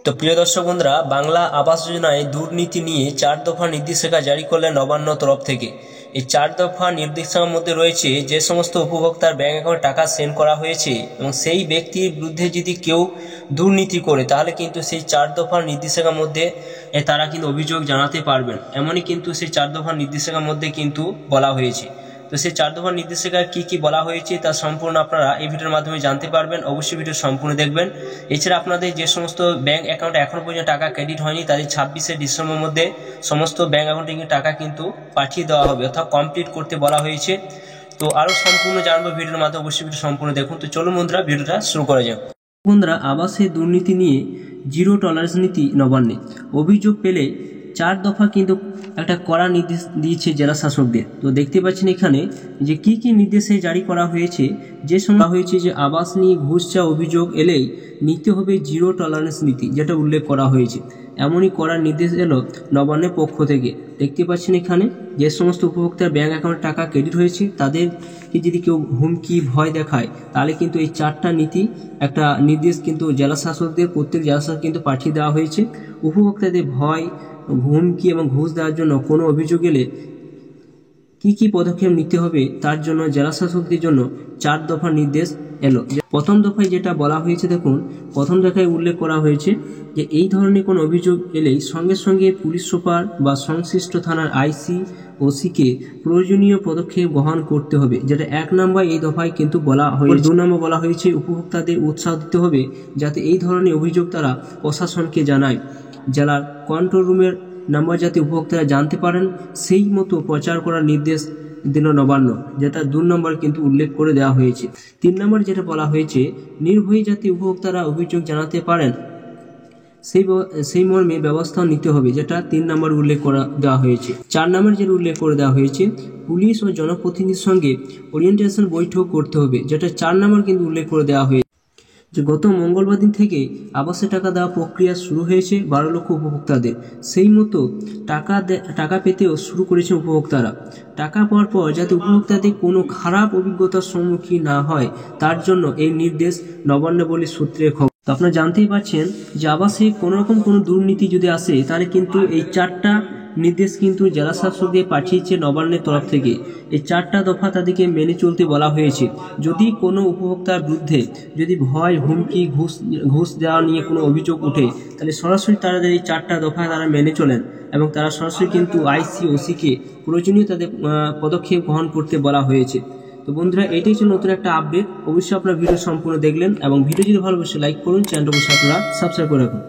তো প্রিয় দর্শক বন্ধুরা, বাংলা আবাস যোজনায় দুর্নীতি নিয়ে 4 দফা নির্দেশিকা জারি করলেন নবান্ন তরফ থেকে। এই 4 দফা নির্দেশিকার মধ্যে রয়েছে যে সমস্ত উপভোক্তার ব্যাংক অ্যাকাউন্টে টাকা সেন্ড করা হয়েছে এবং সেই ব্যক্তির বিরুদ্ধে যদি কেউ দুর্নীতি করে তাহলে কিন্তু সেই 4 দফার নির্দেশিকার মধ্যে তারা কিন্তু অভিযোগ জানাতে পারবেন। এমনই কিন্তু সেই 4 দফার নির্দেশিকার মধ্যে কিন্তু বলা হয়েছে। তো সেই 4 দফার নির্দেশিকায় কী কী বলা হয়েছে তা সম্পূর্ণ আপনারা এই ভিডিওর মাধ্যমে জানতে পারবেন। অবশ্যই ভিডিও সম্পূর্ণ দেখবেন। এছাড়া আপনাদের যে সমস্ত ব্যাংক অ্যাকাউন্টে এখনও পর্যন্ত টাকা ক্রেডিট হয়নি তাদের 26শে ডিসেম্বর মধ্যে সমস্ত ব্যাংক অ্যাকাউন্টে টাকা কিন্তু পাঠিয়ে দেওয়া হবে, অর্থাৎ কমপ্লিট করতে বলা হয়েছে। তো আরও সম্পূর্ণ জানবো ভিডিওর মাধ্যমে, অবশ্যই ভিডিও সম্পূর্ণ দেখুন। তো চলুন বন্ধুরা, ভিডিওটা শুরু করা যাক। বন্ধুরা, আবাসে দুর্নীতি নিয়ে জিরো টলারেন্স নীতি নবান্নে। অভিযোগ পেলে 4 দফা কিন্তু একটা কড়া নির্দেশ দিয়েছে জেলা শাসকদের। তো দেখতে পাচ্ছেন এখানে যে কি কি নির্দেশে জারি করা হয়েছে। যে সময় হয়েছে যে আবাস নিয়ে ঘুষ চাওয়া অভিযোগ এলেই নিতে হবে জিরো টলারেন্স নীতি, যেটা উল্লেখ করা হয়েছে। এমনই করার নির্দেশ এলো নবান্নের পক্ষ থেকে। দেখতে পাচ্ছেন এখানে যে সমস্ত উপভোক্তার ব্যাংক অ্যাকাউন্টে টাকা ক্রেডিট হয়েছে তাদেরকে যদি কেউ হুমকি ভয় দেখায় তাহলে কিন্তু এই 4টা নীতি একটা নির্দেশ কিন্তু জেলা শাসকদের প্রত্যেক জেলা শাসক কিন্তু পাঠিয়ে দেওয়া হয়েছে। উপভোক্তাদের ভয়, হুমকি এবং ঘুষ দেওয়ার জন্য কোনো অভিযোগ এলে কি কি পদক্ষেপ নিতে হবে তার জন্য জেলা শাসকদের জন্য 4 দফা নির্দেশ এলো। প্রথম দফায় যেটা বলা হয়েছে, দেখুন প্রথম দফায় উল্লেখ করা হয়েছে যে এই ধরনের কোনো অভিযোগ এলেই সঙ্গে সঙ্গে পুলিশ সুপার বা সংশ্লিষ্ট থানার আইসি ওসিকে প্রয়োজনীয় পদক্ষেপ গ্রহণ করতে হবে, যেটা 1 নম্বর এই দফায় কিন্তু বলা হয়েছে। 2 নম্বর বলা হয়েছে উপভোক্তাদের উৎসাহ দিতে হবে যাতে এই ধরনের অভিযোগ তারা প্রশাসনকে জানায়। জেলার কন্ট্রোল রুমের নাম্বার যাতে উপভোক্তারা জানতে পারেন সেই মতো প্রচার করার নির্দেশ দিল নবান্ন, যেটা 2 নম্বর কিন্তু উল্লেখ করে দেওয়া হয়েছে। 3 নম্বর যেটা বলা হয়েছে নির্ভয়ে যাতে উপভোক্তারা অভিযোগ জানাতে পারেন সেই মর্মে ব্যবস্থা নিতে হবে, যেটা 3 নম্বর উল্লেখ করে দেওয়া হয়েছে। 4 নম্বর যেটা উল্লেখ করে দেওয়া হয়েছে পুলিশ ও জনপ্রতিনিধির সঙ্গে ওরিয়েন্টেশন বৈঠক করতে হবে, যেটা 4 নম্বর কিন্তু উল্লেখ করে দেওয়া হয়েছে। যে গত মঙ্গলবার দিন থেকে আবাসে টাকা দেওয়া প্রক্রিয়া শুরু হয়েছে 12 লক্ষ উপভোক্তাদের। সেই মতো টাকা পেতেও শুরু করেছে উপভোক্তারা। টাকা পাওয়ার পর যাতে উপভোক্তাদের কোনো খারাপ অভিজ্ঞতার সম্মুখীন না হয় তার জন্য এই নির্দেশ নবান্ন বলে সূত্রের খবর। তো আপনারা জানতেই পারছেন যে আবাসে কোনোরকম কোনো দুর্নীতি যদি আসে তাহলে কিন্তু এই 4টা নির্দেশ কিন্তু জেলা শাসকদের পাঠিয়েছে নবান্নের তরফ থেকে। এই 4টা দফা তাদেরকে মেনে চলতে বলা হয়েছে। যদি কোনো উপভোক্তার বিরুদ্ধে যদি ভয়, হুমকি, ঘুষ দেওয়া নিয়ে কোনো অভিযোগ ওঠে তাহলে সরাসরি তারা এই 4টা দফা তারা মেনে চলেন এবং তারা সরাসরি কিন্তু আইসি ওসিকে প্রয়োজনীয় তাদের পদক্ষেপ গ্রহণ করতে বলা হয়েছে। তো বন্ধুরা, এটাই ছিল নতুন একটা আপডেট। অবশ্যই আপনারা ভিডিও সম্পূর্ণ দেখলেন এবং ভিডিও যদি ভালো অবশ্যই লাইক করুন, চ্যানেলটা অবশ্যই আপনারা সাবস্ক্রাইব করে রাখুন।